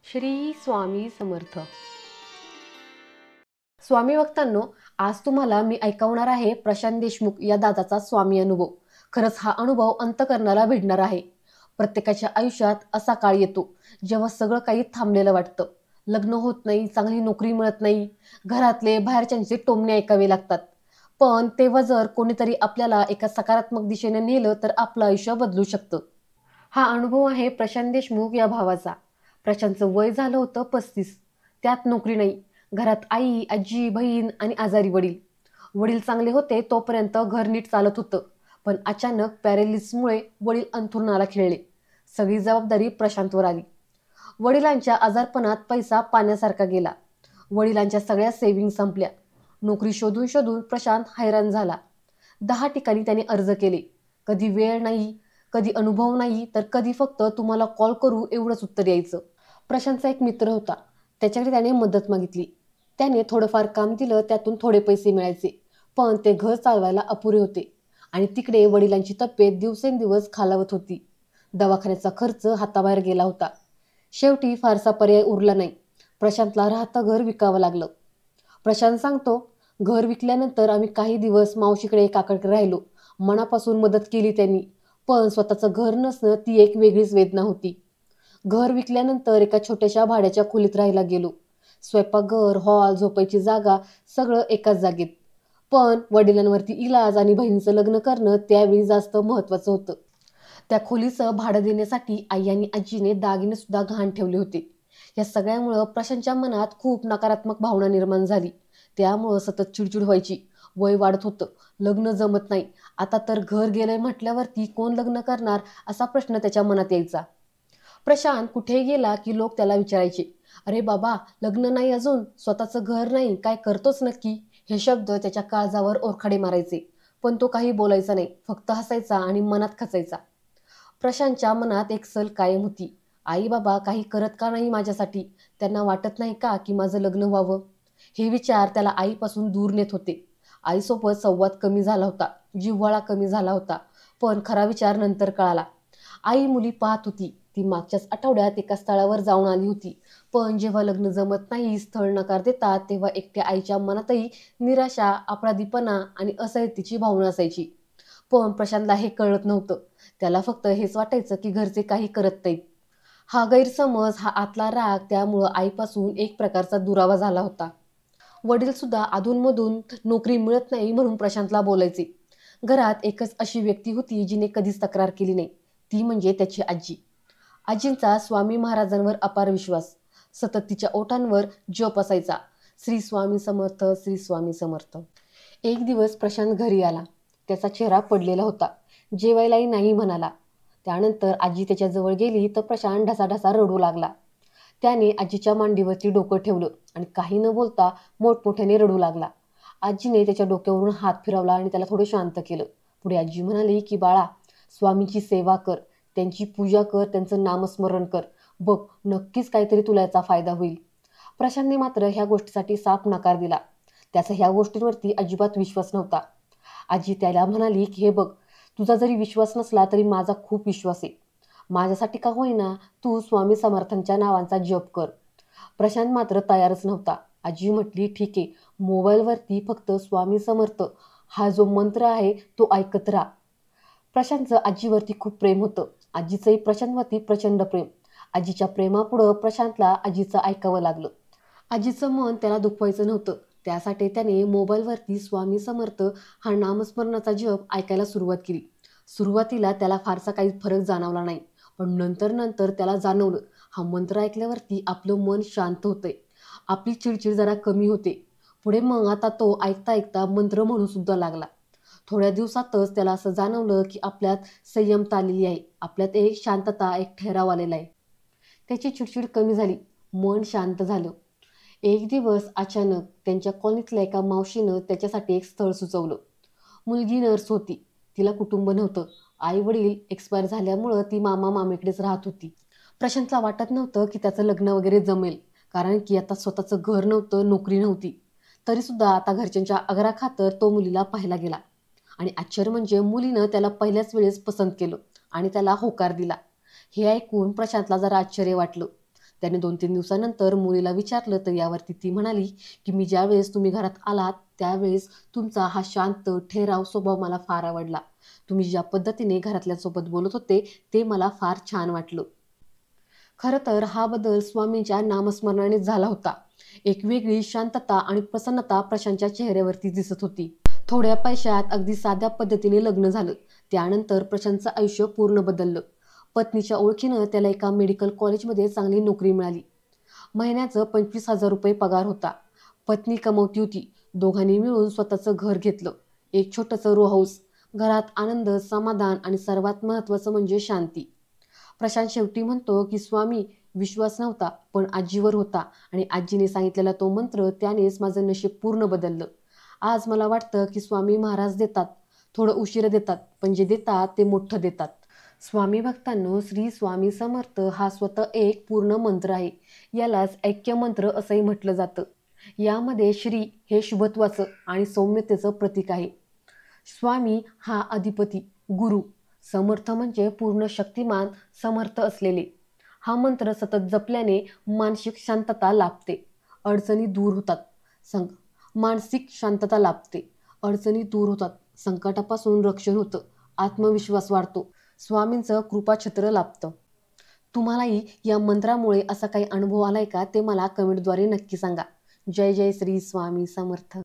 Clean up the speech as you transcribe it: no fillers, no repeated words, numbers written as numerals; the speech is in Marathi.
श्री स्वामी समर्थ. स्वामी भक्तांनो, आज तुम्हाला मी ऐकवणार आहे प्रशांत देशमुख या दादाचा स्वामी अनुभव. खरंच हा अनुभव अंतःकरणाला भिडणार आहे. प्रत्येकाच्या आयुष्यात असा काळ येतो जेव्हा सगळं काही थांबलेलं वाटतं. लग्न होत नाही, चांगली नोकरी मिळत नाही, घरातले बाहेरच्यांचे टोमणे ऐकावे लागतात. पण तेव्हा जर कोणीतरी आपल्याला एका सकारात्मक दिशेने नेलं तर आपलं आयुष्य बदलू शकतं. हा अनुभव आहे प्रशांत देशमुख या भावाचा. प्रशांतचं वय झालं होतं 35. त्यात नोकरी नाही. घरात आई, आजी, बहीण आणि आजारी वडील. वडील चांगले होते तोपर्यंत घर नीट चालत होतं. पण अचानक पॅरालिसिसमुळे वडील अंथरुणाला खिळले. सगळी जबाबदारी प्रशांतवर आली. वडिलांच्या आजारपणात पैसा पाण्यासारखा गेला. वडिलांच्या सगळ्या सेव्हिंग संपल्या. नोकरी शोधून शोधून प्रशांत हैराण झाला. 10 ठिकाणी त्याने अर्ज केले. कधी वेळ नाही, कधी अनुभव नाही, तर कधी फक्त तुम्हाला कॉल करू एवढंच उत्तर यायचं. प्रशांतचा एक मित्र होता. त्याच्याकडे त्याने मदत मागितली. त्याने थोडंफार काम दिलं, त्यातून थोडे पैसे मिळायचे. पण ते घर चालवायला अपुरे होते. आणि तिकडे वडिलांची तब्येत दिवसेंदिवस खालावत होती. दवाखान्याचा खर्च हाताबाहेर गेला होता. शेवटी फारसा पर्याय उरला नाही. प्रशांतला राहतं घर विकावं लागलं. प्रशांत सांगतो, घर विकल्यानंतर आम्ही काही दिवस मावशीकडे काकाकडे राहिलो. मनापासून मदत केली त्यांनी. पण स्वतःचं घर नसणं ती एक वेगळीच वेदना होती. घर विकल्यानंतर एका छोट्याशा भाड्याच्या खोलीत राहायला गेलो. स्वयंपाकघर, हॉल, झोपायची जागा सगळं एकाच जागेत. पण वडिलांवरती इलाज आणि बहिणीचं लग्न करणं त्यावेळी जास्त महत्त्वाचं होतं. त्या खोलीचं भाडं देण्यासाठी आई आणि आजीने दागिने सुद्धा गहाण ठेवले होते. या सगळ्यामुळं प्रशांतच्या मनात खूप नकारात्मक भावना निर्माण झाली. त्यामुळं सतत चिडचिड व्हायची. वय वाढत होतं, लग्न जमत नाही. आता तर घर गेलंय म्हटल्यावरती कोण लग्न करणार असा प्रश्न त्याच्या मनात यायचा. प्रशांत कुठे गेला की लोक त्याला विचारायचे, अरे बाबा, लग्न नाही अजून, स्वतःचं घर नाही, काय करतोच नक्की? हे शब्द त्याच्या काळजावर ओरखडे मारायचे. पण तो काही बोलायचा नाही, फक्त हसायचा आणि मनात खचायचा. प्रशांतच्या मनात एक सल कायम होती. आई बाबा काही करत का नाही माझ्यासाठी? त्यांना वाटत नाही का की माझं लग्न व्हावं? हे विचार त्याला आईपासून दूर नेत होते. आईसोबत संवाद कमी झाला होता, जिव्हाळा कमी झाला होता. पण खरा विचार नंतर कळाला. आई मुली पाहत होती. ती मागच्याच आठवड्यात एका स्थळावर जाऊन आली होती. पण जेव्हा लग्न जमत नाही, स्थळ नकार देतात, तेव्हा एकट्या आईच्या मनातही निराशा, अपराधीपणा आणि असह्यतेची भावना असायची. पण प्रशांतला हे कळत नव्हतं. त्याला फक्त हेच वाटायचं की घरचे काही करत नाहीत. हा गैरसमज, हा आतला राग, त्यामुळं आईपासून एक प्रकारचा दुरावा झाला होता. वडील सुद्धा अधूनमधून नोकरी मिळत नाही म्हणून प्रशांतला बोलायचे. घरात एकच अशी व्यक्ती होती जिने कधीच तक्रार केली नाही. ती म्हणजे त्याची आजी. आजींचा स्वामी महाराजांवर अपार विश्वास. सतत तिच्या ओठांवर जप असायचा, श्री स्वामी समर्थ, श्री स्वामी समर्थ. एक दिवस प्रशांत घरी आला. त्याचा चेहरा पडलेला होता. जेवायलाही नाही म्हणाला. त्यानंतर आजी त्याच्याजवळ गेली तर प्रशांत ढसाढसा रडू लागला. त्याने आजीच्या मांडीवरती डोकं ठेवलं आणि काही न बोलता मोठमोठ्याने रडू लागला. आजीने त्याच्या डोक्यावरून हात फिरवला आणि त्याला थोडं शांत केलं. पुढे आजी म्हणाली की बाळा, स्वामींची सेवा कर, त्यांची पूजा कर, त्यांचं नामस्मरण कर. बघ, नक्कीच काहीतरी तुला याचा फायदा होईल. प्रशांतने मात्र ह्या गोष्टीसाठी साफ नकार दिला. त्याचा ह्या गोष्टींवरती अजिबात विश्वास नव्हता. आजी त्याला म्हणाली की हे बघ, तुझा जरी विश्वास नसला तरी माझा खूप विश्वास आहे. माझ्यासाठी का होईना तू स्वामी समर्थांच्या नावांचा जप कर. प्रशांत मात्र तयारच नव्हता. आजी म्हटली, ठीक आहे, मोबाईलवरती फक्त स्वामी समर्थ हा जो मंत्र आहे तो ऐकत राहा. प्रशांतचं आजीवरती खूप प्रेम होतं. आजीचंही प्रशांतवरती प्रचंड प्रेम. आजीच्या प्रेमापुढं प्रशांतला आजीचं ऐकावं लागलं. आजीचं मन त्याला दुखवायचं नव्हतं. त्यासाठी त्याने मोबाईलवरती स्वामी समर्थ हा नामस्मरणाचा जप ऐकायला सुरुवात केली. सुरुवातीला त्याला फारसा काही फरक जाणवला नाही. पण नंतर नंतर त्याला जाणवलं, हा मंत्र ऐकल्यावरती आपलं मन शांत होतंय, आपली चिडचिड जरा कमी होते. पुढे मग आता तो ऐकता ऐकता मंत्र म्हणू सुद्धा लागला. थोड्या दिवसातच त्याला असं जाणवलं की आपल्यात संयमता आलेली आहे, आपल्यात एक शांतता, एक ठहराव आलेला आहे. त्याची चिडचिड कमी झाली, मन शांत झालं. एक दिवस अचानक त्यांच्या कॉलनीतल्या एका मावशीनं त्याच्यासाठी एक स्थळ सुचवलं. मुलगी नर्स होती, तिला कुटुंब नव्हतं. आई वडील एक्सपायर झाल्यामुळं ती मामा मामीकडेच राहत होती. प्रशांतला वाटत नव्हतं की त्याचं लग्न वगैरे जमेल, कारण की आता स्वतःचं घर नव्हतं, नोकरी नव्हती. तरीसुद्धा आता घरच्यांच्या आग्रहाखातर तो मुलीला पाहायला गेला. आणि आश्चर्य म्हणजे मुलीनं त्याला पहिल्याच वेळेस पसंत केलं आणि त्याला होकार दिला. हे ऐकून प्रशांतला जरा आश्चर्य वाटलं. त्याने 2-3 दिवसानंतर मुलीला विचारलं तर यावरती ती म्हणाली की मी ज्यावेळेस तुम्ही घरात आलात त्यावेळेस तुमचा हा शांत ठेराव स्वभाव मला फार आवडला. तुम्ही ज्या पद्धतीने घरातल्यांसोबत बोलत होते ते मला फार छान वाटलं. खरं तर हा बदल स्वामींच्या नामस्मरणाने झाला होता. एक वेगळी शांतता आणि प्रसन्नता प्रशांतच्या चेहऱ्यावरती दिसत होती. थोड्या पैशात अगदी साध्या पद्धतीने लग्न झालं. त्यानंतर प्रशांतचं आयुष्य पूर्ण बदललं. पत्नीच्या ओळखीनं त्याला एका मेडिकल कॉलेजमध्ये चांगली नोकरी मिळाली. महिन्याचं 25,000 रुपये पगार होता. पत्नी कमवती होती. दोघांनी मिळून स्वतःचं घर घेतलं. एक छोटंसं रो हाऊस. घरात आनंद, समाधान आणि सर्वात महत्त्वाचं म्हणजे शांती. प्रशांत शेवटी म्हणतो की स्वामी विश्वास नव्हता पण आजीवर होता आणि आजीने सांगितलेला तो मंत्र त्यानेच माझं नशीब पूर्ण बदललं. आज मला वाटतं की स्वामी महाराज देतात, थोडं उशिरा देतात, पण जे देतात ते मोठं देतात. स्वामी भक्तांनो, श्री स्वामी समर्थ हा स्वतः एक पूर्ण मंत्र आहे. यालाच ऐक्य मंत्र असंही म्हटलं जातं. यामध्ये श्री हे शुभत्वाचं आणि सौम्यतेचं प्रतीक आहे. स्वामी हा अधिपती, गुरु. समर्थ म्हणजे पूर्ण शक्तिमान, समर्थ असलेले. हा मंत्र सतत जपल्याने मानसिक शांतता लाभते, अडचणी दूर होतात. मानसिक शांतता लाभते, अडचणी दूर होतात, संकटापासून रक्षण होतं, आत्मविश्वास वाढतो, स्वामींचं कृपाछत्र लाभतं. तुम्हालाही या मंत्रामुळे असा काही अनुभव आलाय का ते मला कमेंटद्वारे नक्की सांगा. जय जय श्री स्वामी समर्थ.